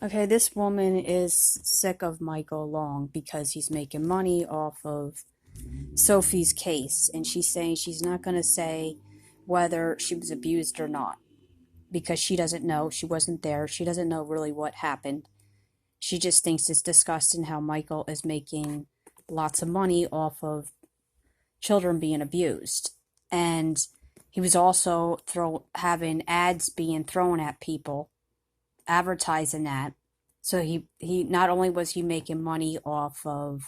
Okay, this woman is sick of Michael Long because he's making money off of Sophie's case, and she's saying she's not going to say whether she was abused or not because she doesn't know. She wasn't there. She doesn't know really what happened. She just thinks it's disgusting how Michael is making lots of money off of children being abused. And he was also having ads being thrown at people advertising that. So he not only was he making money off of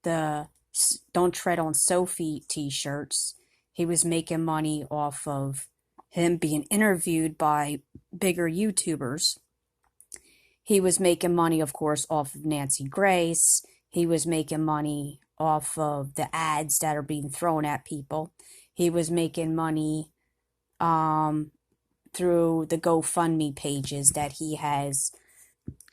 the Don't Tread on Sophie t-shirts, he was making money off of him being interviewed by bigger YouTubers. He was making money, of course, off of Nancy Grace. He was making money off of the ads that are being thrown at people. He was making money through the GoFundMe pages that he has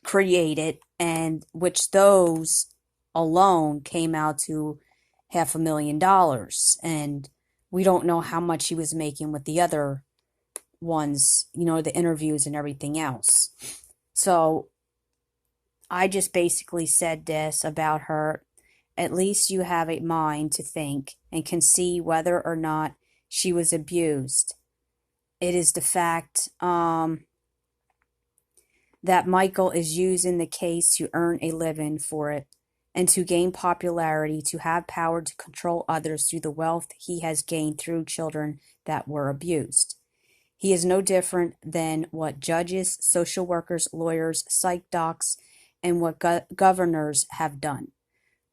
created, and which those alone came out to $500,000. And we don't know how much he was making with the other ones, the interviews and everything else. So I just basically said this about her. At least you have a mind to think and can see whether or not she was abused. It is the fact that Michael is using the case to earn a living for it and to gain popularity, to have power to control others through the wealth he has gained through children that were abused. He is no different than what judges, social workers, lawyers, psych docs, and what governors have done.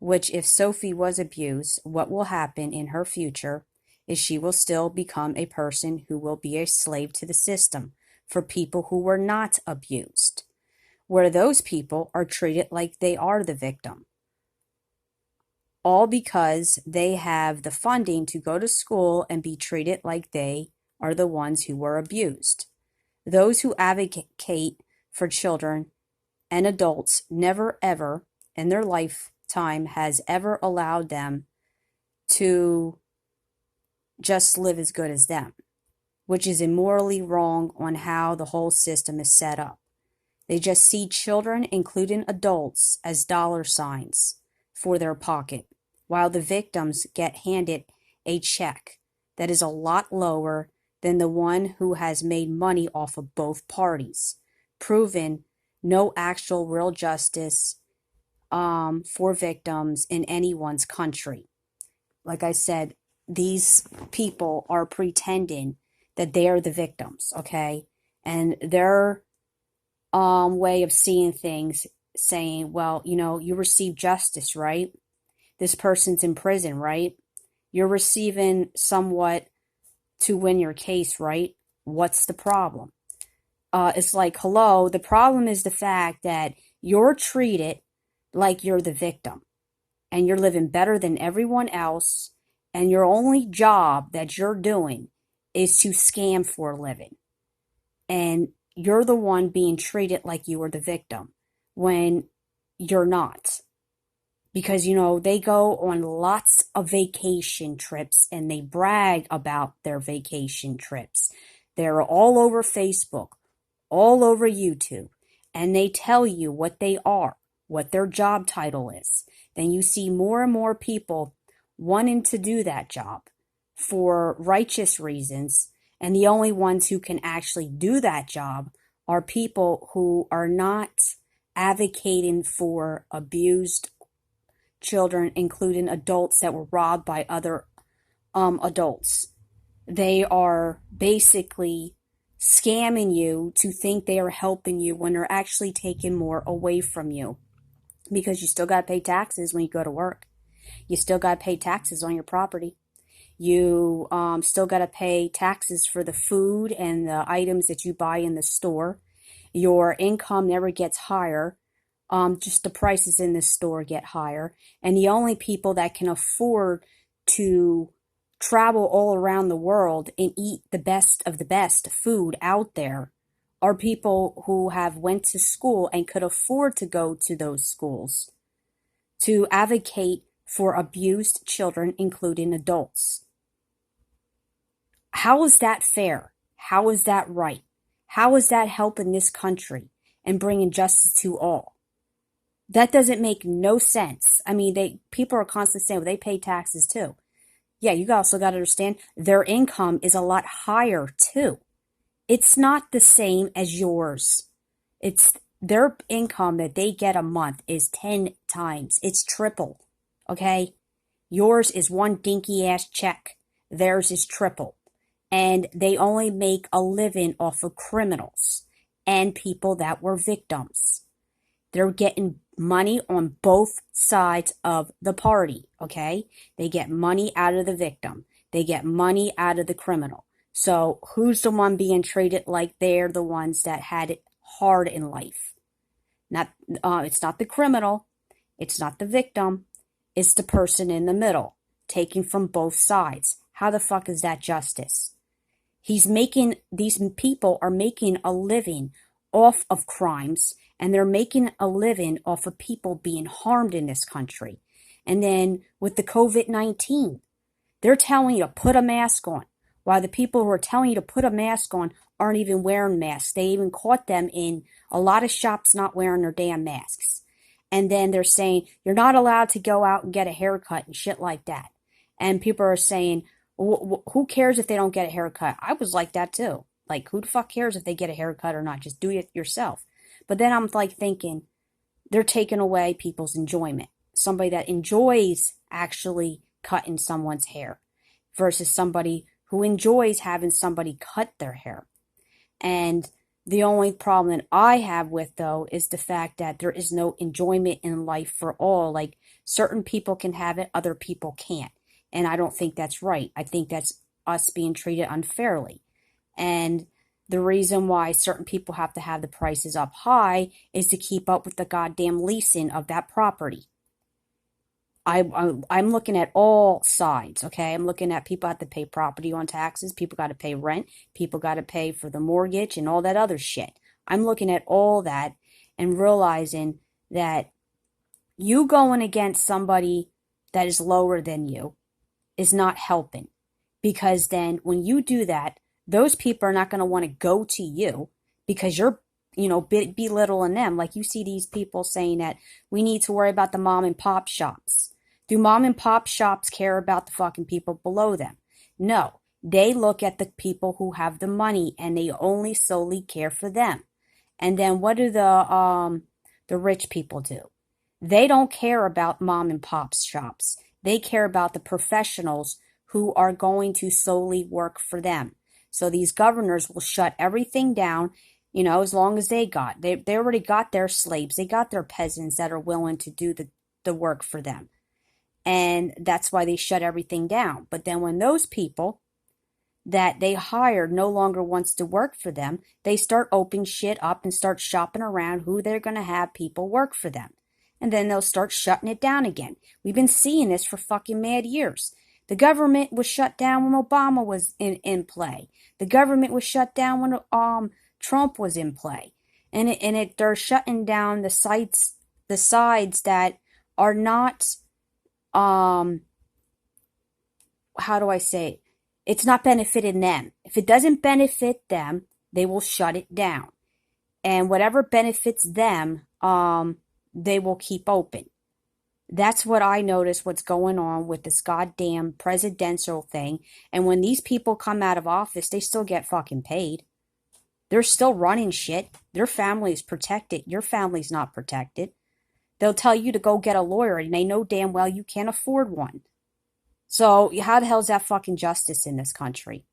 Which, if Sophie was abused, what will happen in her future is she will still become a person who will be a slave to the system for people who were not abused, where those people are treated like they are the victim. All because they have the funding to go to school and be treated like they are the ones who were abused. Those who advocate for children and adults never ever in their lifetime has ever allowed them to just live as good as them, which is immorally wrong on how the whole system is set up. They just see children, including adults, as dollar signs for their pocket, while the victims get handed a check that is a lot lower than the one who has made money off of both parties, proving no actual real justice for victims in anyone's country. Like I said, these people are pretending that they are the victims, okay? And their way of seeing things, saying, well, you received justice, right? This person's in prison, right? You're receiving somewhat to win your case, right? What's the problem? It's like, hello, the problem is the fact that you're treated like you're the victim and you're living better than everyone else, and your only job that you're doing is to scam for a living. And you're the one being treated like you were the victim when you're not. Because, they go on lots of vacation trips and they brag about their vacation trips. They're all over Facebook, all over YouTube, and they tell you what they are, what their job title is. Then you see more and more people wanting to do that job for righteous reasons, and the only ones who can actually do that job are people who are not advocating for abused children, including adults that were robbed by other adults. They are basically scamming you to think they are helping you when they're actually taking more away from you, because you still got to pay taxes when you go to work. You still got to pay taxes on your property. You still got to pay taxes for the food and the items that you buy in the store. Your income never gets higher. Just the prices in the store get higher. And the only people that can afford to travel all around the world and eat the best of the best food out there are people who have went to school and could afford to go to those schools to advocate for abused children, including adults. How is that fair? How is that right? How is that helping this country? and bringing justice to all. That doesn't make no sense. I mean, people are constantly saying, well, they pay taxes too. Yeah, you also got to understand their income is a lot higher too. It's not the same as yours. It's their income that they get a month is 10 times. It's triple. Okay? Yours is one dinky ass check. Theirs is triple. And they only make a living off of criminals and people that were victims. They're getting money on both sides of the party, okay? They get money out of the victim. They get money out of the criminal. So who's the one being treated like they're the ones that had it hard in life? It's not the criminal. It's not the victim. It's the person in the middle, taking from both sides. How the fuck is that justice? These people are making a living off of crimes, and they're making a living off of people being harmed in this country. And then with the COVID-19, they're telling you to put a mask on, while the people who are telling you to put a mask on aren't even wearing masks. They even caught them in a lot of shops not wearing their damn masks. And then they're saying you're not allowed to go out and get a haircut and shit like that. And people are saying, who cares if they don't get a haircut? I was like that too. Like, who the fuck cares if they get a haircut or not? Just do it yourself. But then I'm like thinking, they're taking away people's enjoyment. Somebody that enjoys actually cutting someone's hair versus somebody who enjoys having somebody cut their hair. And the only problem that I have with, though, is the fact that there is no enjoyment in life for all. Like, certain people can have it, other people can't. And I don't think that's right. I think that's us being treated unfairly. And the reason why certain people have to have the prices up high is to keep up with the goddamn leasing of that property. I'm looking at all sides, okay? I'm looking at people have to pay property on taxes, people got to pay rent, people got to pay for the mortgage and all that other shit. I'm looking at all that and realizing that you going against somebody that is lower than you is not helping. Because then when you do that, those people are not going to want to go to you because you're, belittling them. Like, you see these people saying that we need to worry about the mom and pop shops. Do mom and pop shops care about the fucking people below them? No. They look at the people who have the money and they only solely care for them. And then what do the rich people do? They don't care about mom and pop shops. They care about the professionals who are going to solely work for them. So these governors will shut everything down, as long as they already got their slaves. They got their peasants that are willing to do the work for them. And that's why they shut everything down. But then when those people that they hired no longer wants to work for them, they start opening shit up and start shopping around who they're going to have people work for them. And then they'll start shutting it down again. We've been seeing this for fucking mad years. The government was shut down when Obama was in play. The government was shut down when Trump was in play. And they're shutting down the sides that are not how do I say it? It's not benefiting them. If it doesn't benefit them, they will shut it down. And whatever benefits them, they will keep open. That's what I notice what's going on with this goddamn presidential thing. And when these people come out of office, they still get fucking paid. They're still running shit. Their family's protected. Your family's not protected. They'll tell you to go get a lawyer, and they know damn well you can't afford one. So how the hell is that fucking justice in this country?